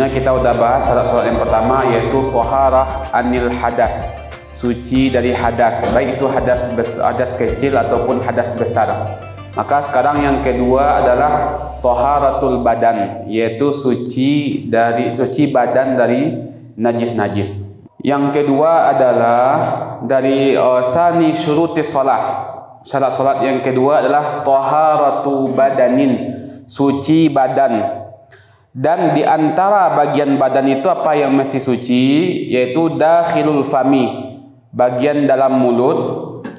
Sebelumnya kita udah bahas syarat-syarat yang pertama, yaitu thaharah anil hadas, suci dari hadas, baik itu hadas kecil ataupun hadas besar. Maka sekarang yang kedua adalah thaharatul badan, yaitu suci badan dari najis-najis. Yang kedua adalah dari sani syurutis shalah. Syarat salat yang kedua adalah taharatu badanin, suci badan. Dan di antara bagian badan itu apa yang mesti suci, yaitu dakhilul fami, bagian dalam mulut,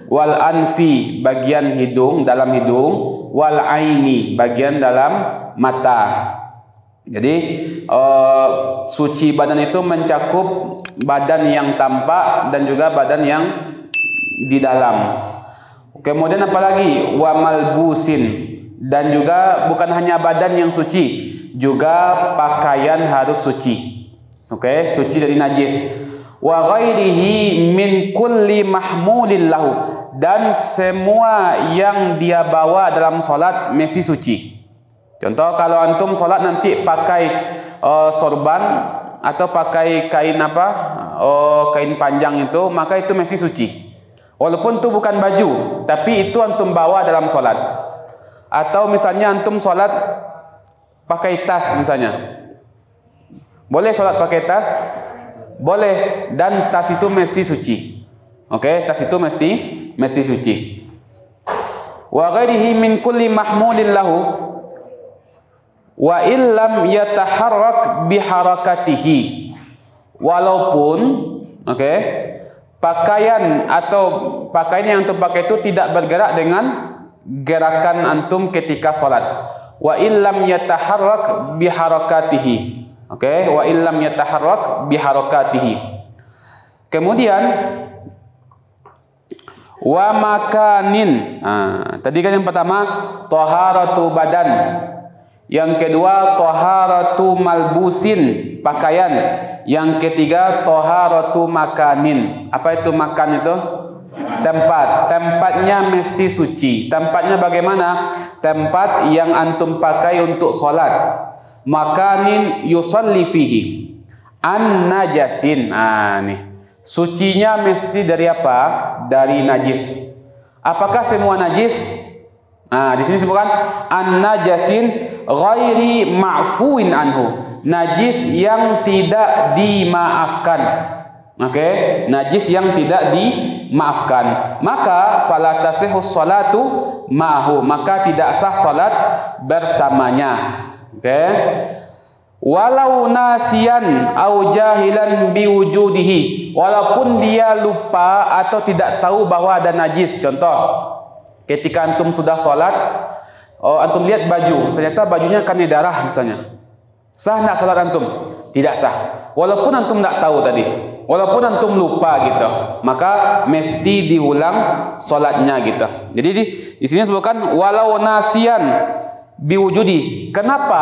wal anfi, bagian hidung, dalam hidung, wal aini, bagian dalam mata. Jadi suci badan itu mencakup badan yang tampak dan juga badan yang di dalam. Kemudian apalagi wa malbusin, dan juga bukan hanya badan yang suci, juga pakaian harus suci. Oke, suci dari najis. Wa ghairihi min kulli mahmulin lahu, dan semua yang dia bawa dalam salat mesti suci. Contoh, kalau antum salat nanti pakai sorban atau pakai kain kain panjang itu, maka itu mesti suci. Walaupun itu bukan baju, tapi itu antum bawa dalam salat. Atau misalnya antum salat pakai tas misalnya. Boleh salat pakai tas? Boleh, dan tas itu mesti suci. Oke, tas itu mesti suci. Wa ghairihi min kulli mahmulin lahu wa illam yataharrak biharakatihi. Walaupun pakaian yang antum pakai itu tidak bergerak dengan gerakan antum ketika salat. Wa illam yataharrak biharakatihi. Wa illam yataharrak biharakatihi. Kemudian wa makanin. Tadi kan yang pertama taharatu badan. Yang kedua taharatu malbusin, pakaian. Yang ketiga taharatu makanin. Apa itu makan itu? Tempat. Tempatnya mesti suci. Tempatnya bagaimana? Tempat yang antum pakai untuk salat. Makanin yusalli fihi an najasin. Nih. Sucinya mesti dari apa? Dari najis. Apakah semua najis? Di sini sebutkan an najasin ghairi ma'fuin anhu, najis yang tidak dimaafkan. Najis yang tidak dimaafkan. Maka fala tasihhu sholatu ma'hu, maka tidak sah salat bersamanya. Walau nasiyan au jahilan biwujudihi, walaupun dia lupa atau tidak tahu bahwa ada najis. Contoh, ketika antum sudah salat, antum lihat baju, ternyata bajunya karena darah misalnya. Sah nak salat antum? Tidak sah. Walaupun antum tidak tahu tadi, walaupun antum lupa gitu, maka mesti diulang salatnya gitu. Jadi di sini sebutkan walau nasiyan biwujudi. Kenapa?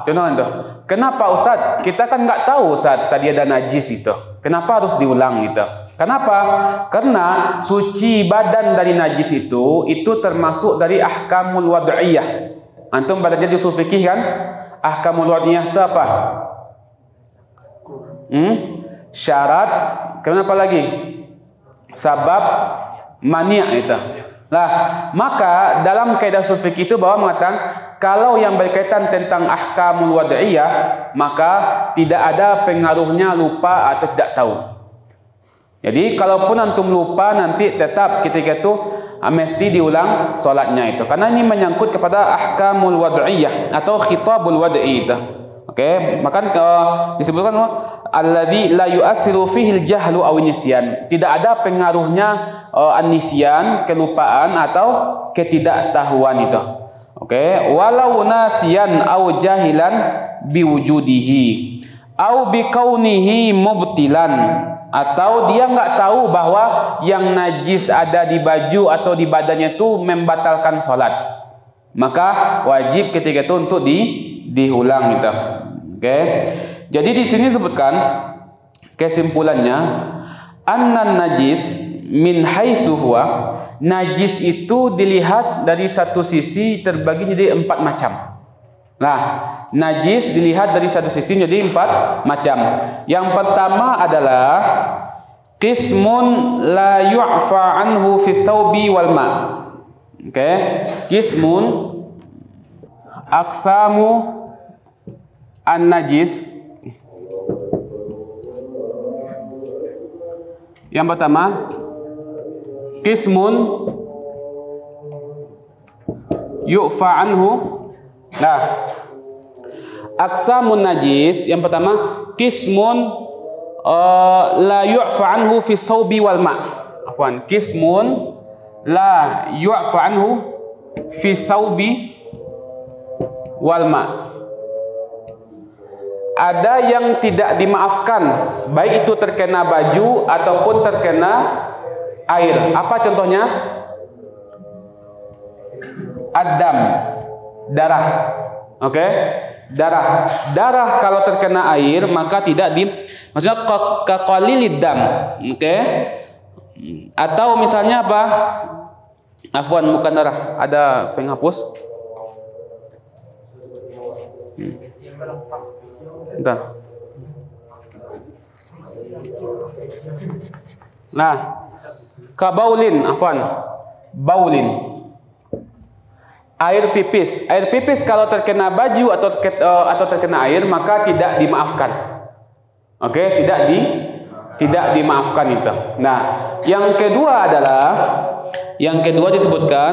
Contoh itu. Kenapa Ustaz? Kita kan nggak tahu Ustaz tadi ada najis itu. Kenapa harus diulang gitu? Kenapa? Karena suci badan dari najis itu termasuk dari ahkamul wad'iyah. Antum belajar di ushul fikih kan? Ahkamul wad'iyah itu apa? Syarat, kenapa lagi? Sabab, mani' itu. Nah, maka dalam kaidah ushul fikih itu bahwa mengatakan kalau yang berkaitan tentang ahkamul wad'iyah, maka tidak ada pengaruhnya lupa atau tidak tahu. Jadi kalaupun antum lupa, nanti tetap ketika itu mesti diulang salatnya itu. Karena ini menyangkut kepada ahkamul wad'iyah atau khitabul wad'i itu. Maka disebutkan alladzi la yu'assiru fihi al-jahlu aw nisyan. Tidak ada pengaruhnya an-nisyan, kelupaan atau ketidaktahuan itu. Walau nasiyan aw jahilan biwujudihi aw bikaunihi mubtilan, atau dia nggak tahu bahwa yang najis ada di baju atau di badannya itu membatalkan salat, maka wajib ketika itu untuk diulang itu. Jadi di sini sebutkan kesimpulannya, annan najis min haitsu huwa, najis itu dilihat dari satu sisi terbagi jadi 4 macam. Nah, najis dilihat dari satu sisi jadi 4 macam. Yang pertama adalah qismun la yu'fa anhu fi thawbi wal ma. Oke, qismun aqsamu an-najis. Yang pertama qismun yu'fa anhu. Nah, aqsamun najis yang pertama qismun la yu'fa anhu fi thawbi wal ma. Afwan, qismun la yu'fa anhu fi thawbi wal ma. Ada yang tidak dimaafkan, baik itu terkena baju ataupun terkena air. Apa contohnya? Ad-dam, darah. Oke? Darah kalau terkena air maka tidak maksudnya kaqalilid dam. Oke? Atau misalnya apa? Afwan, bukan darah, ada penghapus. Entah. Nah, kabaulin, afwan, baulin. Air pipis. Air pipis kalau terkena baju atau terkena air maka tidak dimaafkan. Oke, tidak dimaafkan itu. Nah, yang kedua disebutkan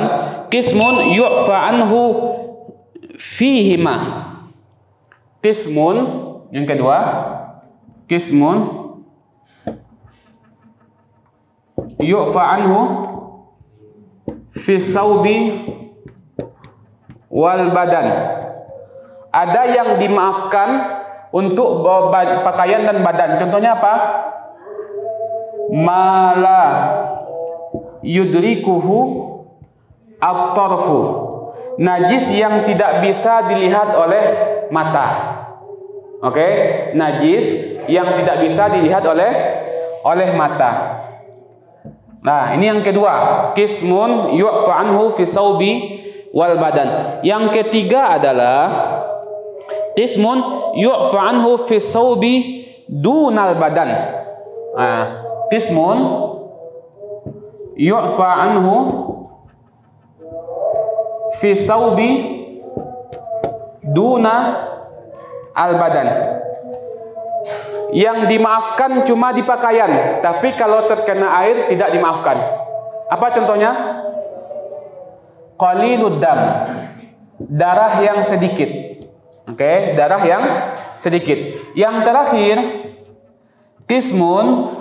qismun yu'fa anhu fihima. Qismun yang kedua, qismun yu'fa anhu fi thawbi wal badan. Ada yang dimaafkan untuk pakaian dan badan. Contohnya apa? Mala yudrikuhu at-tarfu. Najis yang tidak bisa dilihat oleh mata. Oke, najis yang tidak bisa dilihat oleh mata. Nah, ini yang kedua, qismun yu'fa anhu fi thawbi wal badan. Yang ketiga adalah qismun yu'fa anhu fi thawbi dunal badan. Nah, qismun yu'fa anhu fi thawbi duna al badan. Yang dimaafkan cuma di pakaian, tapi kalau terkena air tidak dimaafkan. Apa contohnya? Qalilud dam, darah yang sedikit. Oke, darah yang sedikit. Yang terakhir, qismun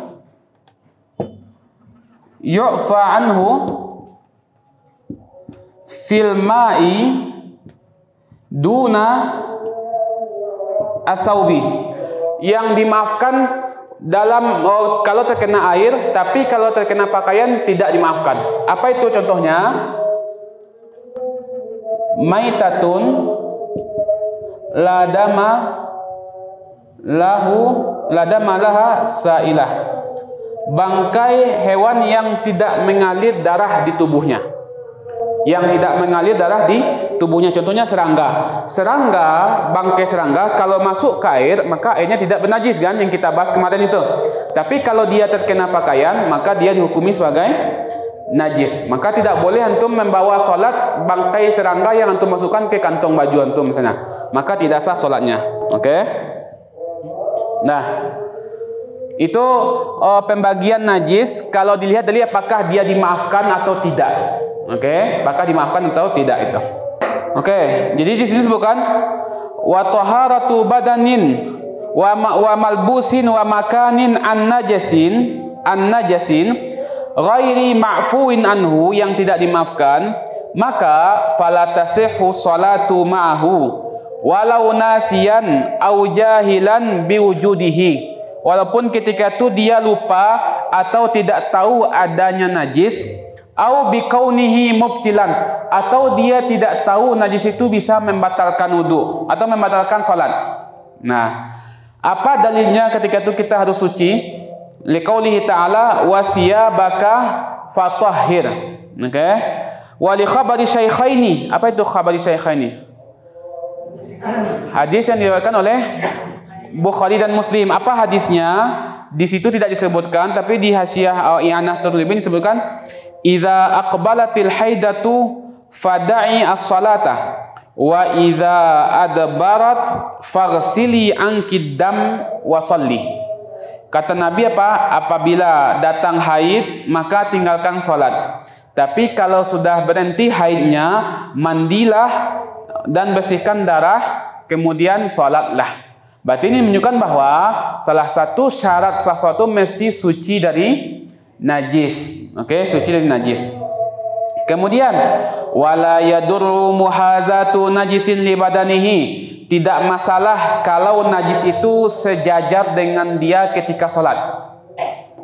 yu'fa anhu fil ma'i duna asaubi. Yang dimaafkan dalam kalau terkena air, tapi kalau terkena pakaian tidak dimaafkan. Apa itu contohnya? Maitatun ladama laha sailah. Bangkai hewan yang tidak mengalir darah di tubuhnya. Yang tidak mengalir darah di tubuhnya, contohnya serangga. Bangkai serangga kalau masuk ke air maka airnya tidak bernajis kan, yang kita bahas kemarin itu. Tapi kalau dia terkena pakaian maka dia dihukumi sebagai najis. Maka tidak boleh antum membawa sholat bangkai serangga yang antum masukkan ke kantong baju antum misalnya, maka tidak sah sholatnya. Oke? Nah, itu pembagian najis kalau dilihat dari apakah dia dimaafkan atau tidak. Oke, apakah dimaafkan atau tidak itu. Oke, jadi di sini disebutkan wa taharatu badanin wa malbusin wa makanin an najasin ghairi ma'fuin anhu, yang tidak dimaafkan, maka fala tasihhu salatu ma'ahu walau nasiyan au jahilan biwujudihi. Walaupun ketika itu dia lupa atau tidak tahu adanya najis, au bikaunihi mubtilan, atau dia tidak tahu najis itu bisa membatalkan wudu atau membatalkan salat. Nah, apa dalilnya ketika itu kita harus suci? Liqaulihi ta'ala wa thiyabaka fatahhir. Oke? Wa li khabari syaikhaini. Apa itu khabari syaikhaini? Hadis yang diriwayatkan oleh Bukhari dan Muslim. Apa hadisnya? Di situ tidak disebutkan, tapi di Hasyiah I'anah Turlibin disebutkan, "Idza aqbalatil haidatu fada'i as-salata wa idza adbarat faghsili anki dam wa shalli." Kata Nabi apa? Apabila datang haid, maka tinggalkan salat. Tapi kalau sudah berhenti haidnya, mandilah dan bersihkan darah, kemudian salatlah. Berarti ini menunjukkan bahwa salah satu syarat sesuatu mesti suci dari najis. Oke, suci dari najis. Kemudian wala yadurru muhazatu najisin li badanihi. Tidak masalah kalau najis itu sejajar dengan dia ketika salat.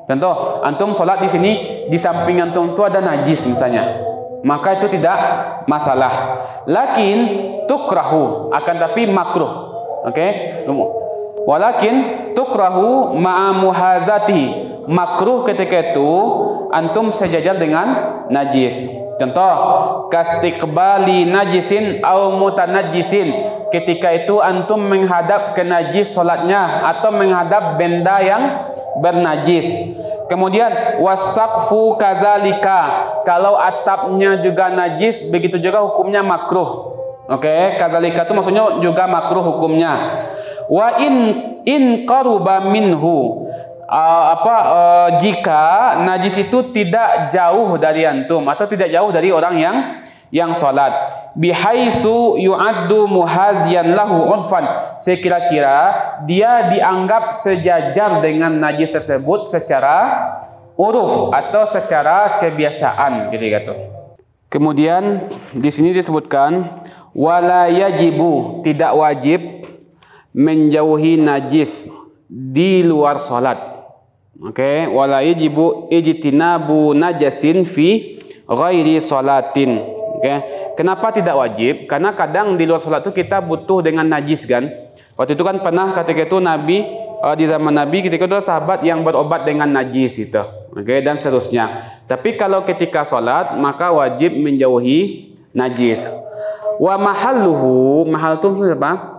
Contoh, antum salat di sini, di samping antum itu ada najis misalnya. Maka itu tidak masalah. Lakin tukrahu, akan tapi makruh. Oke, walakin tukrahu ma'a muhazati. Makruh ketika itu antum sejajar dengan najis. Contoh, kastiqbali najisin au mutanajjisin. Ketika itu antum menghadap ke najis salatnya atau menghadap benda yang bernajis. Kemudian wasaqfu kazalika. Kalau atapnya juga najis, begitu juga hukumnya makruh. Oke, kazalika itu maksudnya juga makruh hukumnya. Wa in qaruba minhu, jika najis itu tidak jauh dari antum atau tidak jauh dari orang yang salat, bihaitsu yu'addu muhaziyan lahu urfan, sekira-kira dia dianggap sejajar dengan najis tersebut secara uruf atau secara kebiasaan gitu. Kemudian di sini disebutkan wala yajibu, tidak wajib menjauhi najis di luar salat. Oke, wala yajibu ijtinabu najasin fi ghairi salatin. Oke, kenapa tidak wajib? Karena kadang di luar salat itu kita butuh dengan najis kan. Waktu itu kan pernah ketika itu Nabi di zaman Nabi ketika itu sahabat yang berobat dengan najis itu. Oke, dan seterusnya. Tapi kalau ketika salat maka wajib menjauhi najis. Wa mahalluhu, mahal itu apa?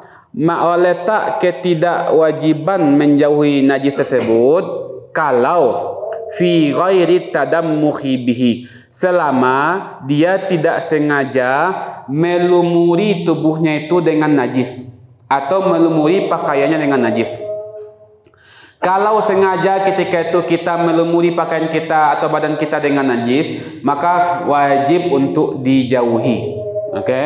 Letak ketidakwajiban menjauhi najis tersebut kalau fi ghairi tadammuhi bihi, selama dia tidak sengaja melumuri tubuhnya itu dengan najis atau melumuri pakaiannya dengan najis. Kalau sengaja ketika itu kita melumuri pakaian kita atau badan kita dengan najis, maka wajib untuk dijauhi. Oke,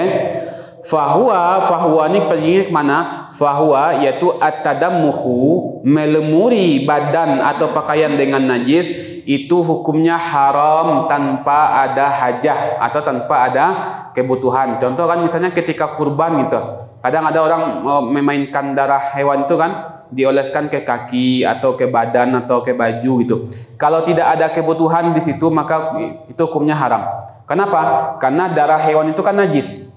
fahuwa ini pergi ke mana? Fahuwa yaitu at-tadammuhu, melumuri badan atau pakaian dengan najis, itu hukumnya haram tanpa ada hajah atau tanpa ada kebutuhan. Contoh kan misalnya ketika kurban gitu, kadang ada orang memainkan darah hewan itu kan, dioleskan ke kaki atau ke badan atau ke baju gitu. Kalau tidak ada kebutuhan di situ maka itu hukumnya haram. Kenapa? Karena darah hewan itu kan najis.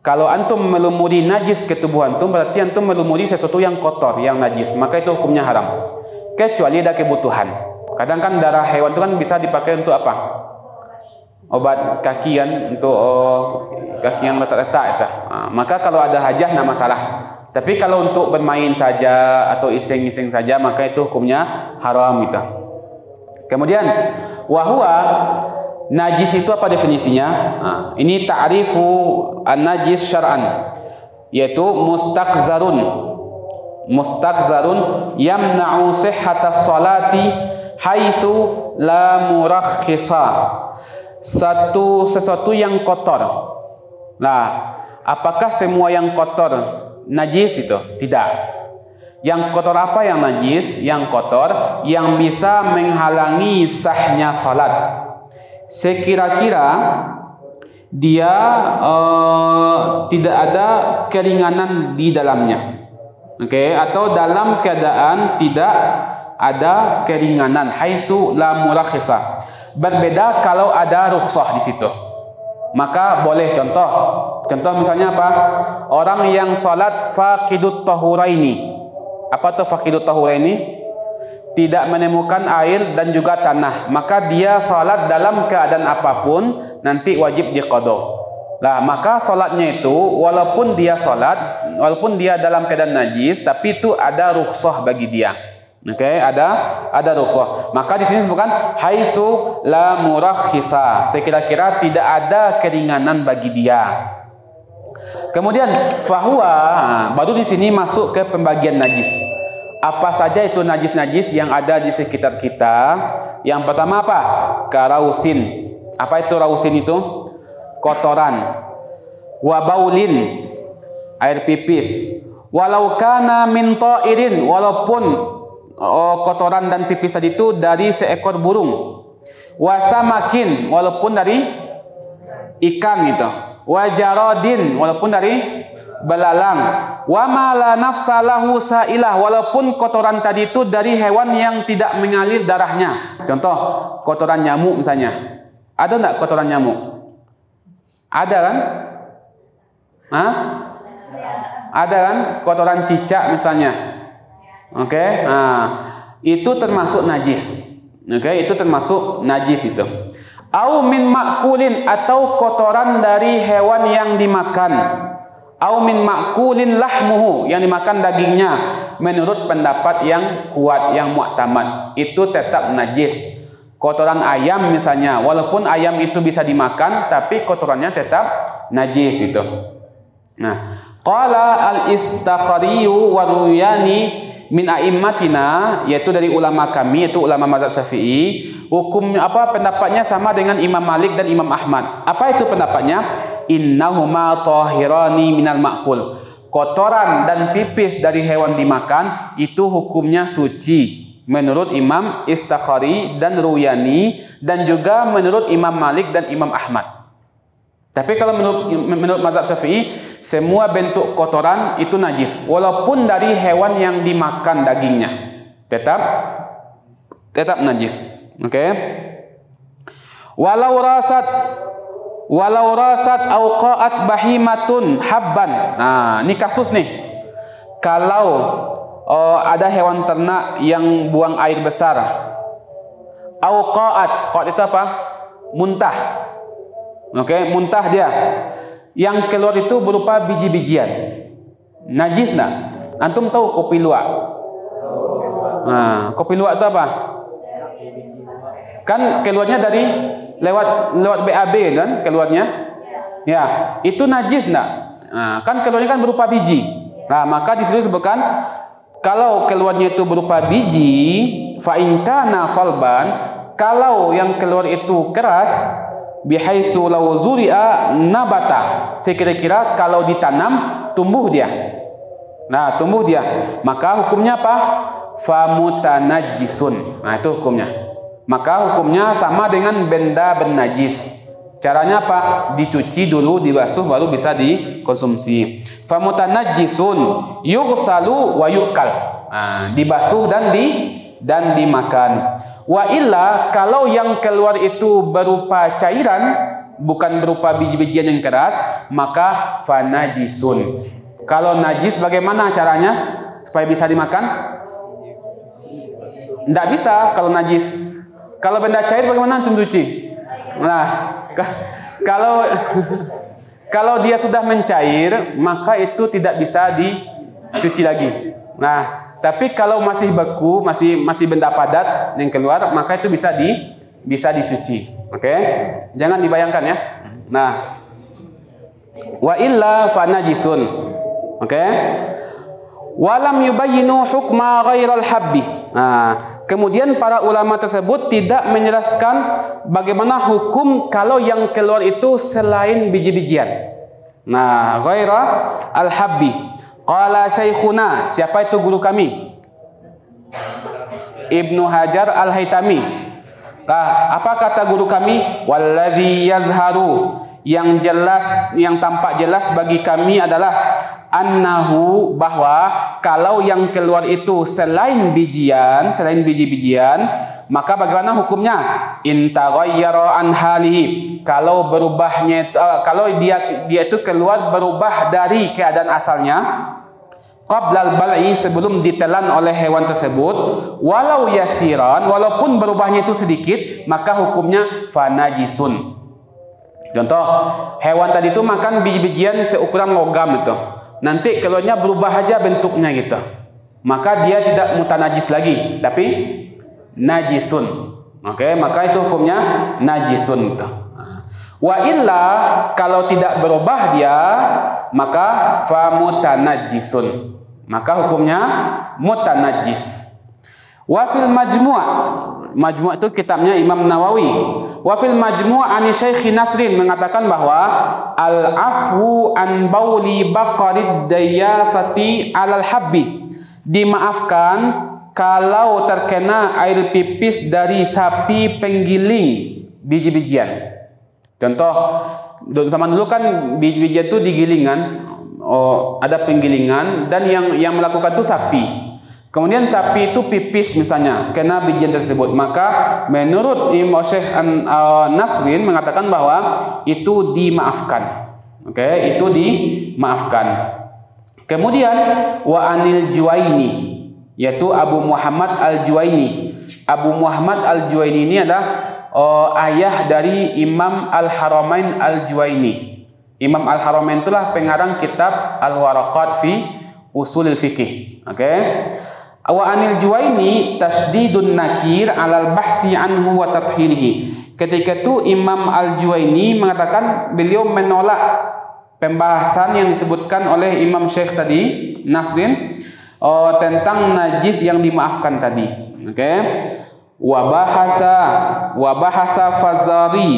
Kalau antum melumuri najis ke tubuh antum, berarti antum melumuri sesuatu yang kotor, yang najis, maka itu hukumnya haram. Kecuali ada kebutuhan. Kadang kan darah hewan itu kan bisa dipakai untuk apa? Obat kaki kan, untuk kaki yang retak-retak itu. Maka kalau ada hajah tidak masalah. Tapi kalau untuk bermain saja atau iseng-iseng saja, maka itu hukumnya haram itu. Kemudian wahwa, najis itu apa definisinya? Ini ta'rifu an-najis syar'an, yaitu mustaqzarun yamna'u sihhatas salati haitsu la murakhisa. Sesuatu yang kotor. Nah, apakah semua yang kotor najis itu? Tidak. Yang kotor apa yang najis? Yang kotor yang bisa menghalangi sahnya salat. Sekira-kira dia tidak ada keringanan di dalamnya, oke, atau dalam keadaan tidak ada keringanan, haitsu la murakhisa. Berbeda kalau ada rukhsah di situ, maka boleh. Contoh misalnya apa? Orang yang salat faqidut tahuraini. Apa tuh faqidut tahuraini? Tidak menemukan air dan juga tanah, maka dia salat dalam keadaan apapun nanti wajib diqadha. Lah, maka solatnya itu walaupun dia solat, walaupun dia dalam keadaan najis, tapi itu ada rukhsah bagi dia. Oke, ada rukhsah. Maka di sini disebutkan haitsu la murakhisa. Sekira-kira tidak ada keringanan bagi dia. Kemudian fahuwa, baru di sini masuk ke pembagian najis. Apa saja itu najis-najis yang ada di sekitar kita? Yang pertama apa? Karausin. Apa itu rausin itu? Kotoran. Wa baulin, air pipis. Walau kana min ta'irin, walaupun kotoran dan pipis tadi itu dari seekor burung. Wa samakin, walaupun dari ikan itu. Wa jaradin, walaupun dari belalang. Wa ma la nafsa lahu sailah, walaupun kotoran tadi itu dari hewan yang tidak mengalir darahnya. Contoh, kotoran nyamuk misalnya. Ada enggak kotoran nyamuk? Ada kan? Hah? Ada kan? Kotoran cicak misalnya. Oke? Nah, itu termasuk najis. Oke, itu termasuk najis itu. Au min makulin, atau kotoran dari hewan yang dimakan. Au min makulin lahmuhu, yang dimakan dagingnya. Menurut pendapat yang kuat, yang mu'tamad, itu tetap najis. Kotoran ayam misalnya, walaupun ayam itu bisa dimakan, tapi kotorannya tetap najis itu. Nah, qala al-Istakhari wa Ruyani min a'immatina, yaitu dari ulama kami, yaitu ulama mazhab Syafi'i. Hukum apa pendapatnya sama dengan Imam Malik dan Imam Ahmad. Apa itu pendapatnya? Innahuma tahirani minal ma'kul. Kotoran dan pipis dari hewan dimakan itu hukumnya suci menurut Imam Istakhari dan Ruyani, dan juga menurut Imam Malik dan Imam Ahmad. Tapi kalau menurut mazhab Syafi'i, semua bentuk kotoran itu najis, walaupun dari hewan yang dimakan dagingnya, tetap najis. Oke? Walau rasat au qa'at bahimatun habban. Nah, ini kasus nih. Kalau ada hewan ternak yang buang air besar, au qa'at itu apa? Muntah. Oke, muntah dia. Yang keluar itu berupa biji-bijian. Najis enggak? Antum tahu kopi luwak? Nah, kopi luwak itu apa? Kan keluarnya dari lewat BAB kan keluarnya? Ya, itu najis enggak? Nah, kan keluarnya kan berupa biji. Nah, maka di situ disebutkan kalau keluarnya itu berupa biji, fa in kana salban, kalau yang keluar itu keras, bihaitsu law zuri'a nabata, sekira-kira kalau ditanam tumbuh dia. Nah, tumbuh dia, maka hukumnya apa? Famutanajjisun. Nah, itu hukumnya. Maka hukumnya sama dengan benda bernajis. Caranya apa? Dicuci dulu, dibasuh, baru bisa dikonsumsi. Famutanajjisun yughsalu wa yu'kal. Nah, dibasuh dan dimakan. Wa illa, kalau yang keluar itu berupa cairan, bukan berupa biji-bijian yang keras, maka fanajisun. Kalau najis bagaimana caranya supaya bisa dimakan? Tidak bisa kalau najis. Kalau benda cair bagaimana antum cuci? Nah, kalau dia sudah mencair, maka itu tidak bisa dicuci lagi. Nah, tapi kalau masih beku, masih benda padat yang keluar, maka itu bisa dicuci. Oke? Jangan dibayangkan ya. Nah, wa illa fanajisun. Oke? Walam yubayyinu hukma ghairal habbi. Nah, kemudian para ulama tersebut tidak menjelaskan bagaimana hukum kalau yang keluar itu selain biji-bijian. Nah, ghaira al-habbi. Qala syekhuna, siapa itu guru kami? Ibnu Hajar Al-Haytami. Nah, apa kata guru kami? Walladzi yazharu, yang jelas, yang tampak jelas bagi kami adalah annahu, bahwa kalau yang keluar itu selain biji-bijian, maka bagaimana hukumnya? In taghayyara an halihi, kalau berubahnya, kalau dia itu keluar berubah dari keadaan asalnya, qablal bal'i, sebelum ditelan oleh hewan tersebut, walau yasiran, walaupun berubahnya itu sedikit, maka hukumnya fanajisun. Contoh, hewan tadi itu makan biji-bijian seukuran logam itu. Nanti keluarnya berubah aja bentuknya gitu. Maka dia tidak mutanajis lagi, tapi najisun. Oke, maka itu hukumnya najisun gitu. Wa illa, kalau tidak berubah dia, maka famutanajisun. Maka hukumnya mutanajis. Wa fil majmu'. Majmu' itu kitabnya Imam Nawawi. Wa fil majmu' ani Syekh Nasrin mengatakan bahwa al-afwu an bauli baqarid dayasati alal habbi. Dimaafkan kalau terkena air pipis dari sapi penggiling biji-bijian. Contoh, zaman dulu kan biji-bijian itu digilingan, ada penggilingan, dan yang melakukan itu sapi. Kemudian sapi itu pipis misalnya, kena bijian tersebut, maka menurut Imam Syekh Nasrin mengatakan bahwa itu dimaafkan. Oke, itu dimaafkan. Kemudian wa anil Juwaini, yaitu Abu Muhammad Al-Juwaini. Abu Muhammad Al-Juwaini ini adalah ayah dari Imam Al-Haramain Al-Juwaini. Imam Al-Haramain itulah pengarang kitab Al-Waraqat fi Usulil Fiqih. Oke. Wa anil Juwaini tasdidun nakir alal bahsi anhu wa tathhirihi. Ketika itu Imam Al-Juwaini mengatakan beliau menolak pembahasan yang disebutkan oleh Imam Syekh tadi Nasrin tentang najis yang dimaafkan tadi. Oke. Wa bahasa Fazari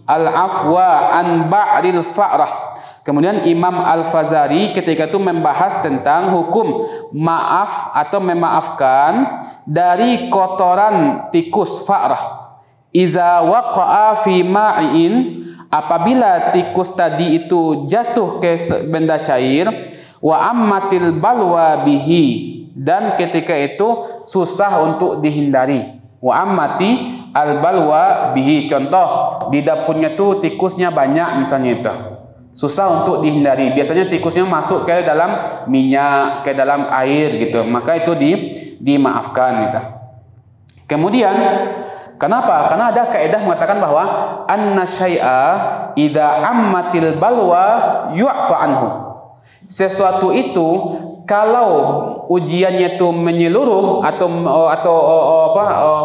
al-afwa an ba'ril fa'rah. Kemudian Imam Al-Fazari ketika itu membahas tentang hukum maaf atau memaafkan dari kotoran tikus fa'rah. Iza waqa'a fi ma'in, apabila tikus tadi itu jatuh ke benda cair, wa ammatil balwa bihi, dan ketika itu susah untuk dihindari. Wa ammati al balwa bihi, contoh di dapurnya tuh tikusnya banyak misalnya itu, susah untuk dihindari. Biasanya tikusnya masuk ke dalam minyak, ke dalam air gitu, maka itu dimaafkan gitu. Kemudian kenapa? Karena ada kaidah mengatakan bahwa anna syai'a idza ammatil balwa yu'fa anhu. Sesuatu itu kalau ujiannya itu menyeluruh atau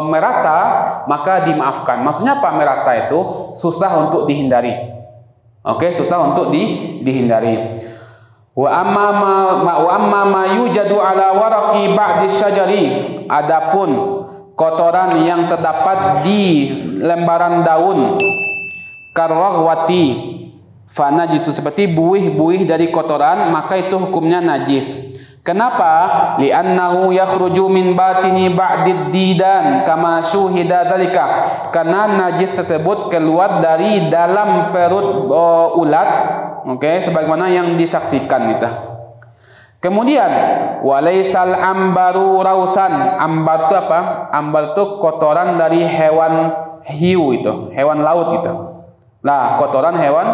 merata, maka dimaafkan. Maksudnya apa merata itu? Susah untuk dihindari. Oke, susah untuk dihindari. Wa amma ma yujadu ala waraqi ba'di syajari. Adapun kotoran yang terdapat di lembaran daun karwaghwati fanajisu, seperti buih-buih dari kotoran, maka itu hukumnya najis. Kenapa? Li'annahu yakhruju min batini ba'did didan kama syuhida dzalika. Karena najis tersebut keluar dari dalam perut ulat, oke, sebagaimana yang disaksikan itu. Kemudian walaisal ambaru rausan. Ambar itu apa? Ambar itu kotoran dari hewan hiu itu, hewan laut itu. Lah, kotoran hewan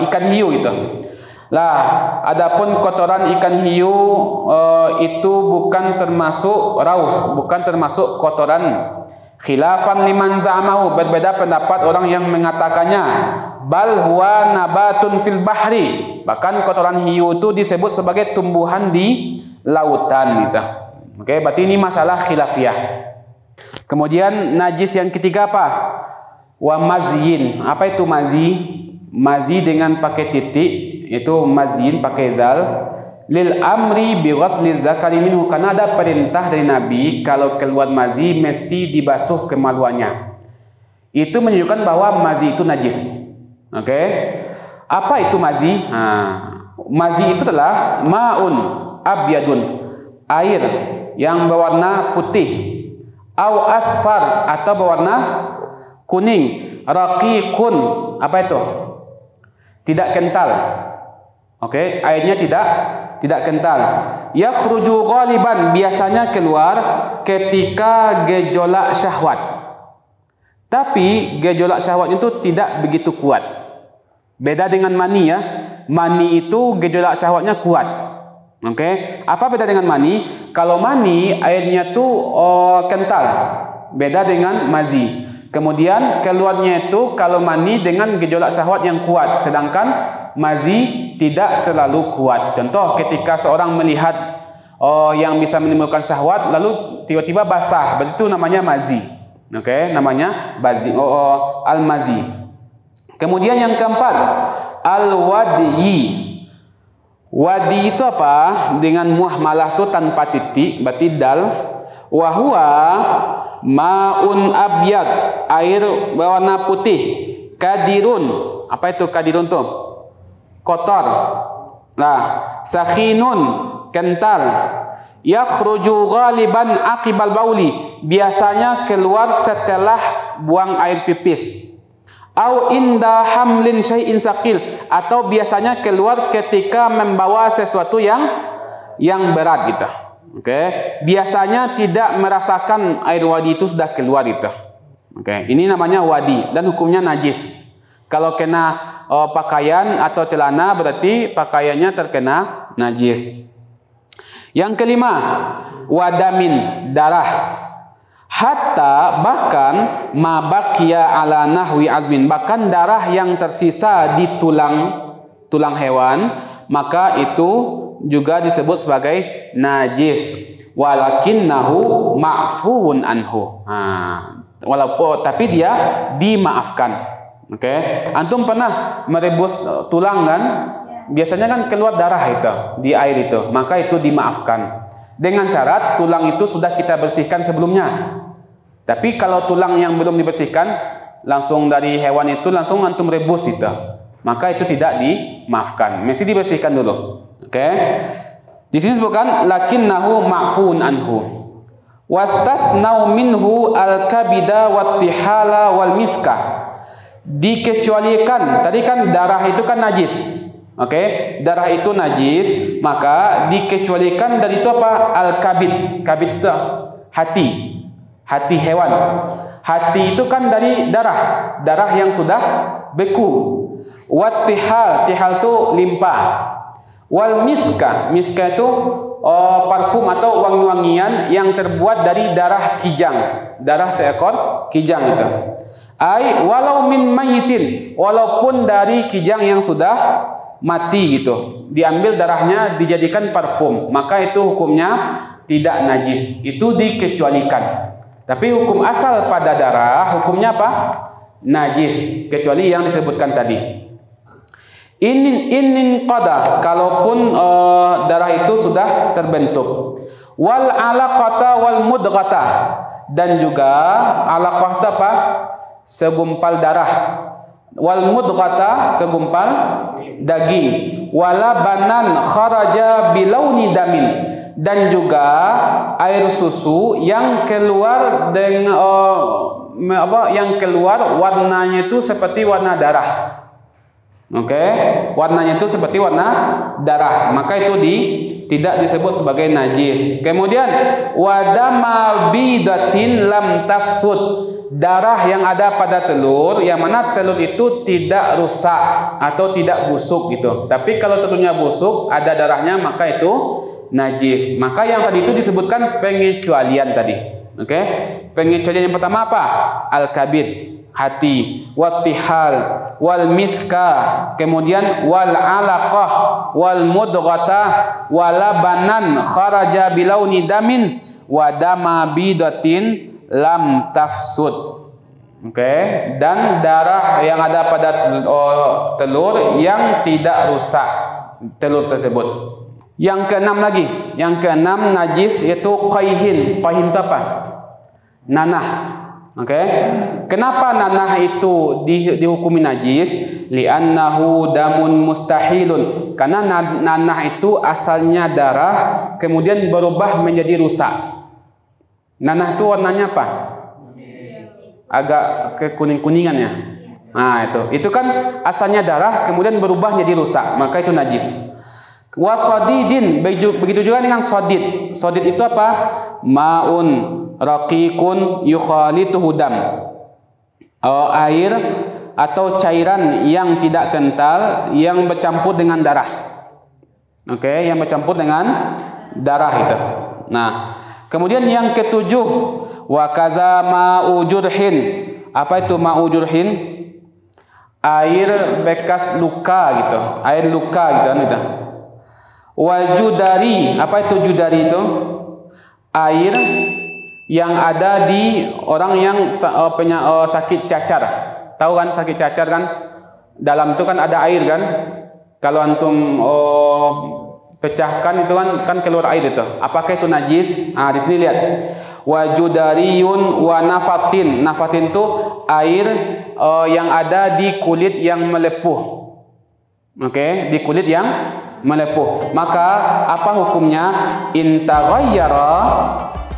ikan hiu itu. Lah, adapun kotoran ikan hiu itu bukan termasuk raus, bukan termasuk kotoran. Khilafan liman za'amahu, berbeda pendapat orang yang mengatakannya. Bal huwa nabatun fil bahri. Bahkan kotoran hiu itu disebut sebagai tumbuhan di lautan gitu. Oke, berarti ini masalah khilafiyah. Kemudian najis yang ketiga apa? Wa mazyin. Apa itu mazi? Mazi dengan pakai titik, itu mazyin pakai dal. Lil amri bi ghasli zakari minhu, karena ada perintah dari Nabi kalau keluar mazi mesti dibasuh kemaluannya. Itu menunjukkan bahwa mazi itu najis. Oke. Apa itu mazi? Mazi itu adalah maun abyadun, air yang berwarna putih, au asfar atau berwarna kuning, raqiqun, apa itu? Tidak kental. Oke, airnya tidak kental. Yakhruju ghaliban, biasanya keluar ketika gejolak syahwat. Tapi gejolak syahwat itu tidak begitu kuat. Beda dengan mani ya. Mani itu gejolak syahwatnya kuat. Oke, apa beda dengan mani? Kalau mani airnya tuh kental. Beda dengan mazi. Kemudian keluarnya itu kalau mani dengan gejolak syahwat yang kuat, sedangkan mazi tidak terlalu kuat. Contoh ketika seorang melihat yang bisa menimbulkan syahwat lalu tiba-tiba basah, berarti itu namanya mazi. Oke, namanya bazi, al-mazi. Kemudian yang keempat, al-wadi. Wadi itu apa? Dengan muahmalah itu tanpa titik, berarti dal. Wahwa ma'un abyad, air berwarna putih. Kadirun, apa itu kadirun tuh? Kotor. Nah, sakhinun, kental. Yakhruju ghaliban aqibal bauli, biasanya keluar setelah buang air pipis. Au inda hamlin syai'in saqil, atau biasanya keluar ketika membawa sesuatu yang berat gitu. Oke, biasanya tidak merasakan air wadi itu sudah keluar itu. Oke, ini namanya wadi dan hukumnya najis. Kalau kena pakaian atau celana berarti pakaiannya terkena najis. Yang kelima, wadamin, darah. Hatta bahkan mabakia ala nahwi azmin, bahkan darah yang tersisa di tulang hewan, maka itu juga disebut sebagai najis. Walakinnahu ma'fuun anhu. Walaupun tapi dia dimaafkan. Oke. Antum pernah merebus tulang kan? Biasanya kan keluar darah itu di air itu, maka itu dimaafkan. Dengan syarat tulang itu sudah kita bersihkan sebelumnya. Tapi kalau tulang yang belum dibersihkan langsung dari hewan itu langsung antum rebus itu, maka itu tidak dimaafkan. Mesti dibersihkan dulu. Oke. Di sini disebutkan lakinnahu ma'fuun anhu. Wastasnau minhu al-kabida wat-tihala wal miska. Dikecualikan. Tadi kan darah itu kan najis. Oke, darah itu najis, maka dikecualikan dari itu apa? Al-kabid. Kabid itu hati hewan. Hati itu kan dari darah yang sudah beku. Wat-tihal itu limpa. Wal miska itu parfum atau wangi-wangian yang terbuat dari darah kijang, darah seekor kijang itu. Ai walau min mayitin, walaupun dari kijang yang sudah mati gitu, diambil darahnya dijadikan parfum, maka itu hukumnya tidak najis, itu dikecualikan. Tapi hukum asal pada darah hukumnya apa? Najis, kecuali yang disebutkan tadi. Inin qada, kalaupun darah itu sudah terbentuk. Wal alaqata wal mudghata, dan juga alaqah itu apa? Segumpal darah. Wal mudghata, segumpal daging. Wala banan kharaja bilauni damin, dan juga air susu yang keluar dengan yang keluar warnanya itu seperti warna darah. Oke, warnanya itu seperti warna darah, maka itu tidak disebut sebagai najis. Kemudian wadama bidatin lam tafsud, darah yang ada pada telur, yang mana telur itu tidak rusak atau tidak busuk gitu. Tapi kalau telurnya busuk, ada darahnya, maka itu najis. Maka yang tadi itu disebutkan pengecualian tadi. Oke, pengecualian yang pertama apa? Al-kabid, hati, wattihal, wal miska, kemudian wal alaqah, wal mudghata, walabanan kharaja bilauni damin, wadama bidatin lam tafsud. Oke, dan darah yang ada pada telur yang tidak rusak telur tersebut. Yang keenam lagi, yang keenam najis yaitu qayhin. Qayhin itu apa? Nanah. Oke. Kenapa nanah itu dihukumi najis? Li'annahu damun mustahilun. Karena nanah itu asalnya darah kemudian berubah menjadi rusak. Nanah itu warnanya apa? Agak kekuning-kuningan ya. Nah, itu kan asalnya darah kemudian berubah menjadi rusak, maka itu najis. Wasadidin, begitu juga dengan sodid. Sodid itu apa? Maun raqiqun yukhalituhu dam. Air atau cairan yang tidak kental yang bercampur dengan darah. Oke, yang bercampur dengan darah itu. Nah, kemudian yang ketujuh, wa kaza ma'u jurhin, Apa itu ma'u jurhin? Air bekas luka gitu, air luka gitu kan itu. Wa judari, apa itu judari itu? Air yang ada di orang yang sakit cacar. Tahu kan sakit cacar kan? Dalam itu kan ada air kan? Kalau antum pecahkan itu kan keluar air itu. Apakah itu najis? Ah, di sini lihat. Wa judariyun wa nafatin. Nafatin itu air yang ada di kulit yang melepuh. Oke, di kulit yang melepuh. Maka apa hukumnya? In taghayyara,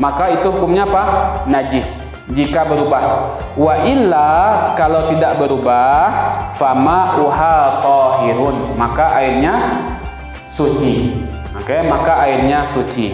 maka itu hukumnya apa? Najis jika berubah. Wa illa, kalau tidak berubah, fama uha tahirun, maka airnya suci. Oke, maka airnya suci.